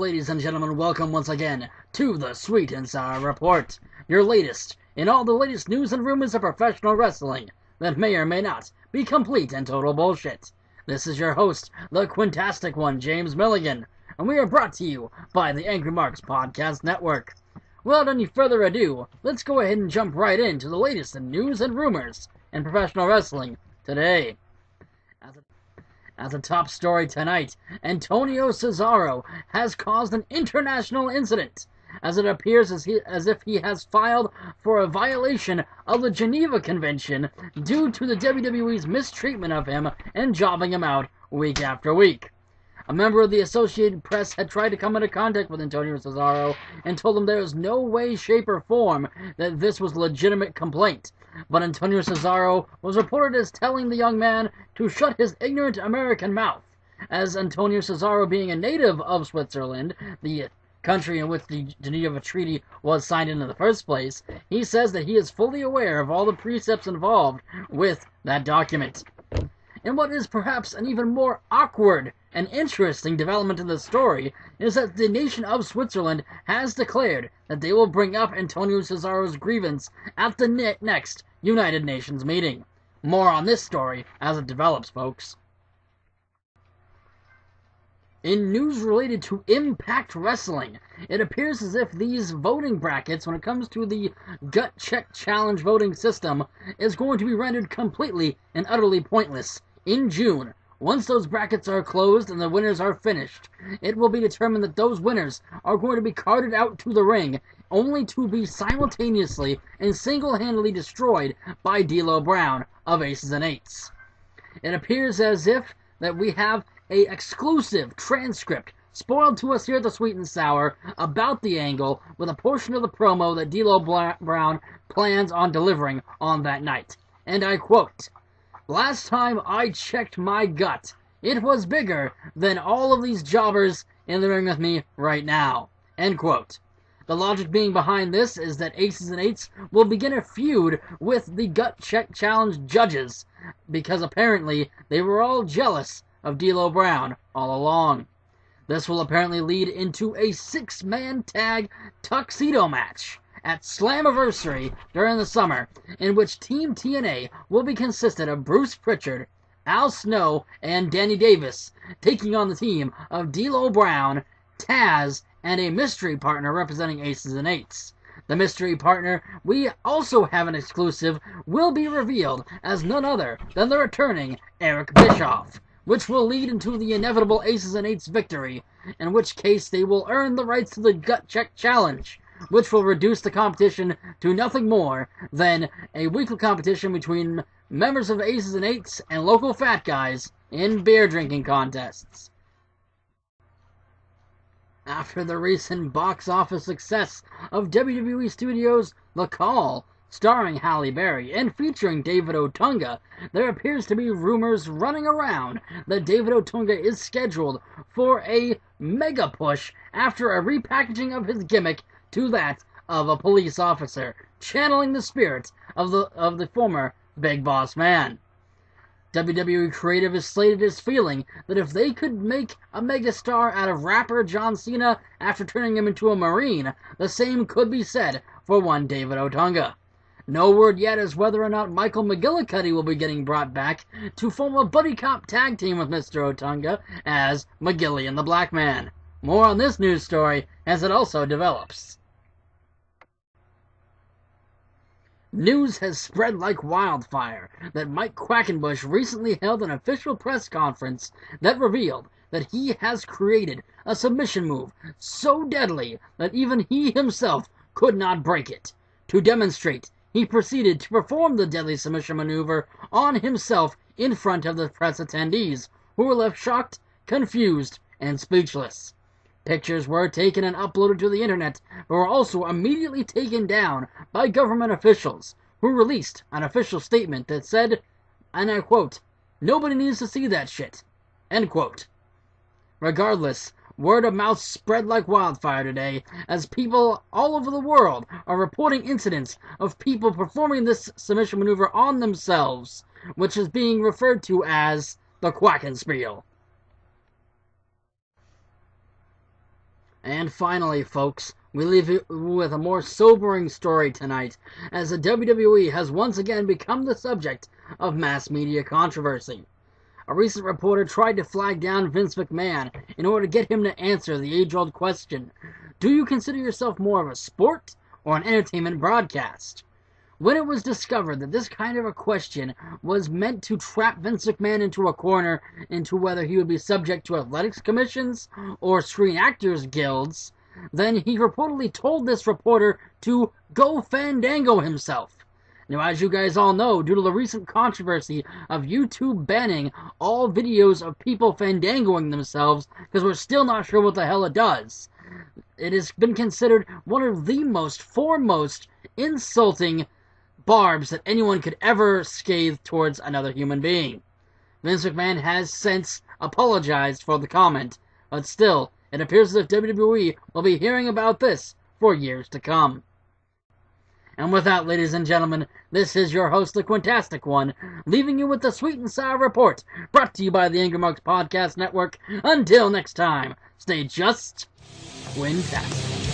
ladies and gentlemen, welcome once again to the Sweet and Sour Report, your latest in all the latest news and rumors of professional wrestling that may or may not be complete and total bullshit. This is your host, the Quintastic one, James Milligan, and we are brought to you by the Angry Marks Podcast Network. Without any further ado, let's go ahead and jump right into the latest in news and rumors in professional wrestling today. As a top story tonight, Antonio Cesaro has caused an international incident, as it appears as if he has filed for a violation of the Geneva Convention due to the WWE's mistreatment of him and jobbing him out week after week. A member of the Associated Press had tried to come into contact with Antonio Cesaro and told him there was no way, shape, or form that this was a legitimate complaint. But Antonio Cesaro was reported as telling the young man to shut his ignorant American mouth, as Antonio Cesaro, being a native of Switzerland, the country in which the Geneva Treaty was signed in the first place, he says that he is fully aware of all the precepts involved with that document. And what is perhaps an even more awkward and interesting development in the story is that the nation of Switzerland has declared that they will bring up Antonio Cesaro's grievance at the next United Nations meeting. More on this story as it develops, folks. In news related to Impact Wrestling, it appears as if these voting brackets, when it comes to the Gut Check Challenge voting system, is going to be rendered completely and utterly pointless in June. Once those brackets are closed and the winners are finished, it will be determined that those winners are going to be carted out to the ring, only to be simultaneously and single-handedly destroyed by D'Lo Brown of Aces and Eights. It appears as if that we have a exclusive transcript spoiled to us here at the Sweet and Sour about the angle, with a portion of the promo that D'Lo Brown plans on delivering on that night. And I quote, "Last time I checked my gut, it was bigger than all of these jobbers in the ring with me right now." End quote. The logic being behind this is that Aces and Eights will begin a feud with the Gut Check Challenge judges, because apparently they were all jealous of D'Lo Brown all along. This will apparently lead into a 6-man tag tuxedo match at Slammiversary during the summer, in which Team TNA will be consisted of Bruce Pritchard, Al Snow, and Danny Davis, taking on the team of D'Lo Brown, Taz, and a mystery partner representing Aces and Eights. The mystery partner we also have an exclusive will be revealed as none other than the returning Eric Bischoff, which will lead into the inevitable Aces and Eights victory, in which case they will earn the rights to the Gut Check Challenge, which will reduce the competition to nothing more than a weekly competition between members of Aces and Eights and local fat guys in beer drinking contests. After the recent box office success of WWE Studios' The Call, starring Halle Berry and featuring David Otunga, there appears to be rumors running around that David Otunga is scheduled for a mega push after a repackaging of his gimmick to that of a police officer, channeling the spirit of the former Big Boss Man. WWE Creative is slated as feeling that if they could make a megastar out of rapper John Cena after turning him into a Marine, the same could be said for one David Otunga. No word yet as whether or not Michael McGillicuddy will be getting brought back to form a buddy cop tag team with Mr. Otunga as McGilly and the Black Man. More on this news story as it also develops. News has spread like wildfire that Mike Quackenbush recently held an official press conference that revealed that he has created a submission move so deadly that even he himself could not break it. To demonstrate, he proceeded to perform the deadly submission maneuver on himself in front of the press attendees, who were left shocked, confused, and speechless. Pictures were taken and uploaded to the internet, but were also immediately taken down by government officials, who released an official statement that said, and I quote, "Nobody needs to see that shit." End quote. Regardless, word of mouth spread like wildfire today, as people all over the world are reporting incidents of people performing this submission maneuver on themselves, which is being referred to as the Quackenspiel. And finally, folks, we leave you with a more sobering story tonight, as the WWE has once again become the subject of mass media controversy. A recent reporter tried to flag down Vince McMahon in order to get him to answer the age-old question, do you consider yourself more of a sport or an entertainment broadcast? When it was discovered that this kind of a question was meant to trap Vince McMahon into a corner into whether he would be subject to athletics commissions or Screen Actors Guilds, then he reportedly told this reporter to go fandango himself. Now, as you guys all know, due to the recent controversy of YouTube banning all videos of people fandangoing themselves, because we're still not sure what the hell it does, it has been considered one of the most foremost insulting barbs that anyone could ever scathe towards another human being. Vince McMahon has since apologized for the comment, but still, it appears as if WWE will be hearing about this for years to come. And with that, ladies and gentlemen, this is your host, the Quintastic One, leaving you with the Sweet and Sour Report, brought to you by the AngryMarks Podcast Network. Until next time, stay just Quintastic.